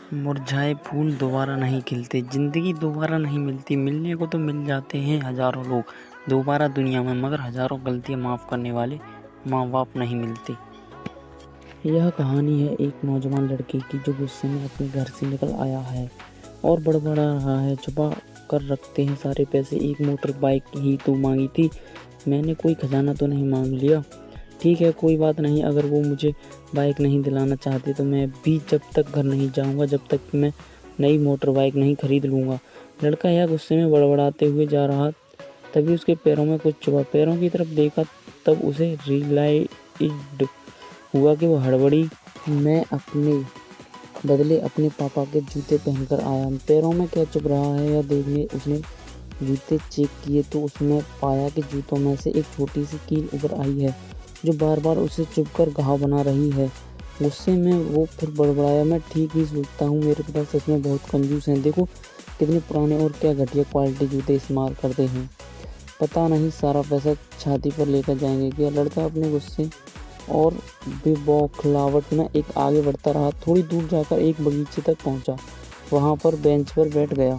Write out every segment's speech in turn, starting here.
मुरझाए फूल दोबारा नहीं खिलते, ज़िंदगी दोबारा नहीं मिलती, मिलने को तो मिल जाते हैं हज़ारों लोग दोबारा दुनिया में, मगर हज़ारों गलतियाँ माफ़ करने वाले माँ बाप नहीं मिलते। यह कहानी है एक नौजवान लड़के की जो गुस्से में अपने घर से निकल आया है और बड़बड़ा रहा है, छुपा कर रखते हैं सारे पैसे, एक मोटर बाइक ही तो मांगी थी, मैंने कोई खजाना तो नहीं मांग लिया। ठीक है, कोई बात नहीं, अगर वो मुझे बाइक नहीं दिलाना चाहते तो मैं भी जब तक घर नहीं जाऊंगा जब तक कि मैं नई मोटर बाइक नहीं खरीद लूँगा। लड़का यह गुस्से में बड़बड़ाते हुए जा रहा, तभी उसके पैरों में कुछ चुभा। पैरों की तरफ देखा तब उसे रियलाइज्ड हुआ कि वो हड़बड़ी में अपने बदले अपने पापा के जूते पहनकर आया। पैरों में क्या चुभ रहा है यह देखने उसने जूते चेक किए तो उसने पाया कि जूतों में से एक छोटी सी कील उभर आई है जो बार बार उसे चुभकर घाव बना रही है। गुस्से में वो फिर बड़बड़ाया, मैं ठीक ही सोचता हूँ, मेरे पिता सच में बहुत कंजूस हैं, देखो कितने पुराने और क्या घटिया क्वालिटी जूते इस्तेमाल करते हैं, पता नहीं सारा पैसा छाती पर लेकर जाएंगे क्या। लड़का अपने गुस्से और बेबौखलाहट में एक आगे बढ़ता रहा। थोड़ी दूर जाकर एक बगीचे तक पहुंचा, वहां पर बेंच पर बैठ गया।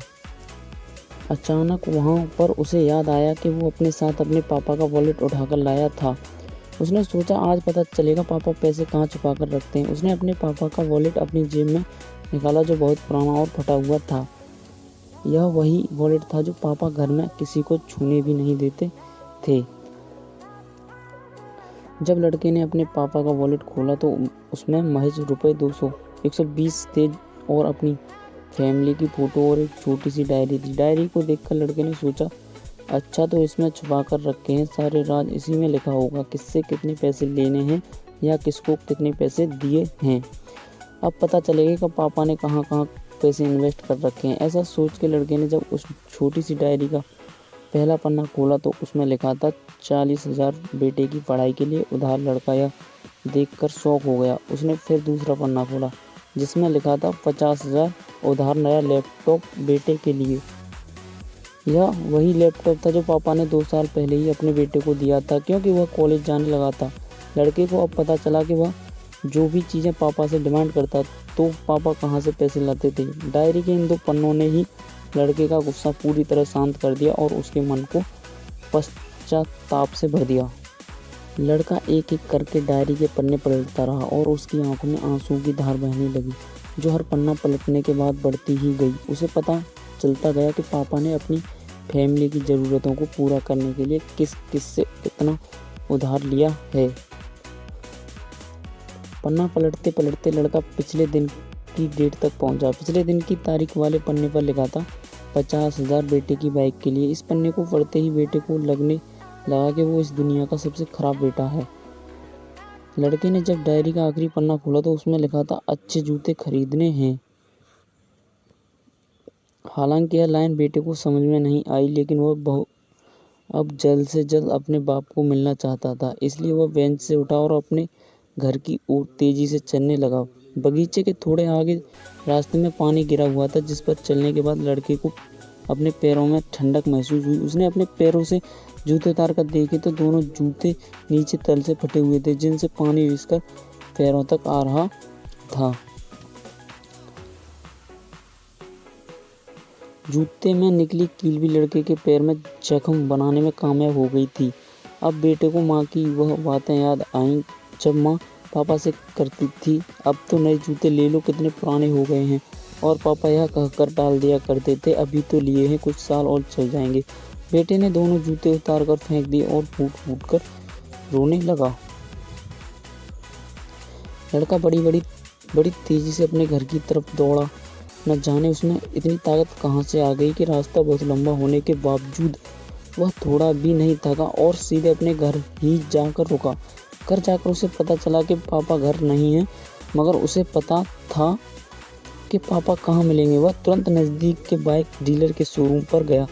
अचानक वहां पर उसे याद आया कि वो अपने साथ अपने पापा का वॉलेट उठाकर लाया था। उसने सोचा आज पता चलेगा पापा पैसे कहाँ छुपा कर रखते हैं। उसने अपने पापा का वॉलेट अपनी जेब में निकाला जो बहुत पुराना और फटा हुआ था। यह वही वॉलेट था जो पापा घर में किसी को छूने भी नहीं देते थे। जब लड़के ने अपने पापा का वॉलेट खोला तो उसमें महज रुपये 120 थे और अपनी फैमिली की फ़ोटो और एक छोटी सी डायरी थी। डायरी को देखकर लड़के ने सोचा, अच्छा तो इसमें छुपा कर रखे हैं सारे राज, इसी में लिखा होगा किससे कितने पैसे लेने हैं या किसको कितने पैसे दिए हैं। अब पता चलेगा कि पापा ने कहाँ कहाँ पैसे इन्वेस्ट कर रखे हैं। ऐसा सोच के लड़के ने जब उस छोटी सी डायरी का पहला पन्ना खोला तो उसमें लिखा था 40,000 बेटे की पढ़ाई के लिए उधार। लड़का यह देखकर शौक हो गया। उसने फिर दूसरा पन्ना खोला जिसमें लिखा था 50,000 उधार नया लैपटॉप बेटे के लिए। यह वही लैपटॉप था जो पापा ने 2 साल पहले ही अपने बेटे को दिया था क्योंकि वह कॉलेज जाने लगा था। लड़के को अब पता चला कि वह जो भी चीज़ें पापा से डिमांड करता तो पापा कहाँ से पैसे लाते थे। डायरी के इन 2 पन्नों ने ही लड़के का गुस्सा पूरी तरह शांत कर दिया और उसके मन को पश्चाताप से भर दिया। लड़का एक एक करके डायरी के पन्ने पलटता रहा और उसकी आंखों में आंसुओं की धार बहने लगी जो हर पन्ना पलटने के बाद बढ़ती ही गई। उसे पता चलता गया कि पापा ने अपनी फैमिली की ज़रूरतों को पूरा करने के लिए किस किस से कितना उधार लिया है। पन्ना पलटते पलटते लड़का पिछले दिन की डेट तक पहुंचा। पिछले दिन की तारीख वाले पन्ने पर लिखा था 50,000 बेटे की बाइक के लिए। इस पन्ने को पढ़ते ही बेटे को लगने लगा कि वो इस दुनिया का सबसे खराब बेटा है। लड़के ने जब डायरी का आखिरी पन्ना खोला तो उसमें लिखा था अच्छे जूते खरीदने हैं। हालांकि यह लाइन बेटे को समझ में नहीं आई, लेकिन वह अब जल्द से जल्द अपने बाप को मिलना चाहता था, इसलिए वह बेंच से उठा और अपने घर की ओर तेजी से चलने लगा। बगीचे के थोड़े आगे रास्ते में पानी गिरा हुआ था जिस पर चलने के बाद लड़के को अपने पैरों में ठंडक महसूस हुई। उसने अपने पैरों से जूते उतार कर देखे तो दोनों जूते नीचे तल से फटे हुए थे जिनसे पानी रिसकर पैरों तक आ रहा था। जूते में निकली कील भी लड़के के पैर में जख्म बनाने में कामयाब हो गई थी। अब बेटे को माँ की वह बातें याद आईं जब माँ पापा से करती थी, अब तो नए जूते ले लो, कितने पुराने हो गए हैं। और पापा यह कहकर टाल दिया करते थे, अभी तो लिए हैं, कुछ साल और चल जाएंगे। बेटे ने दोनों जूते उतार कर फेंक दिए और फूट फूट कर रोने लगा। लड़का बड़ी तेजी से अपने घर की तरफ दौड़ा। न जाने उसमें इतनी ताकत कहाँ से आ गई कि रास्ता बहुत लंबा होने के बावजूद वह थोड़ा भी नहीं थका और सीधे अपने घर ही जाकर रुका। घर जाकर उसे पता चला कि पापा घर नहीं है, मगर उसे पता था कि पापा कहाँ मिलेंगे। वह तुरंत नज़दीक के बाइक डीलर के शोरूम पर गया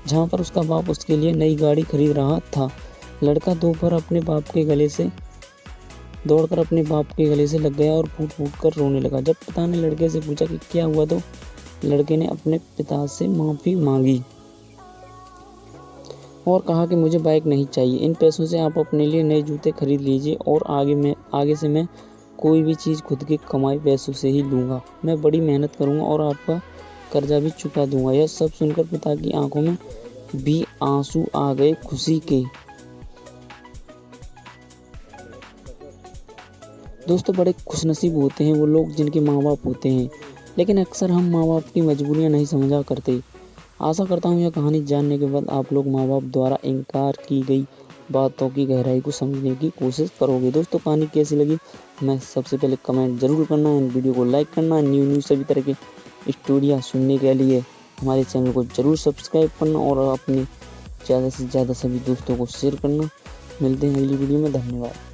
जहाँ पर उसका बाप उसके लिए नई गाड़ी खरीद रहा था। लड़का दौड़कर अपने बाप के गले से लग गया और फूट फूट कर रोने लगा। जब पिता ने लड़के से पूछा कि क्या हुआ तो लड़के ने अपने पिता से माफ़ी मांगी और कहा कि मुझे बाइक नहीं चाहिए, इन पैसों से आप अपने लिए नए जूते खरीद लीजिए और आगे से मैं कोई भी चीज़ खुद के कमाए पैसों से ही लूँगा। मैं बड़ी मेहनत करूँगा और आपका कर्जा भी चुका दूँगा। यह सब सुनकर पिता की आंखों में भी आंसू आ गए खुशी के। दोस्तों, बड़े खुशनसीब होते हैं वो लोग जिनके माँ बाप होते हैं, लेकिन अक्सर हम माँ बाप की मजबूरियाँ नहीं समझा करते। आशा करता हूँ यह कहानी जानने के बाद आप लोग माँ बाप द्वारा इनकार की गई बातों की गहराई को समझने की कोशिश करोगे। दोस्तों, कहानी कैसी लगी मैं सबसे पहले कमेंट जरूर करना, इन वीडियो को लाइक करना, न्यू सभी तरह की स्टोरियाँ सुनने के लिए हमारे चैनल को जरूर सब्सक्राइब करना और अपने ज़्यादा से ज़्यादा सभी दोस्तों को शेयर करना। मिलते हैं अगली वीडियो में। धन्यवाद।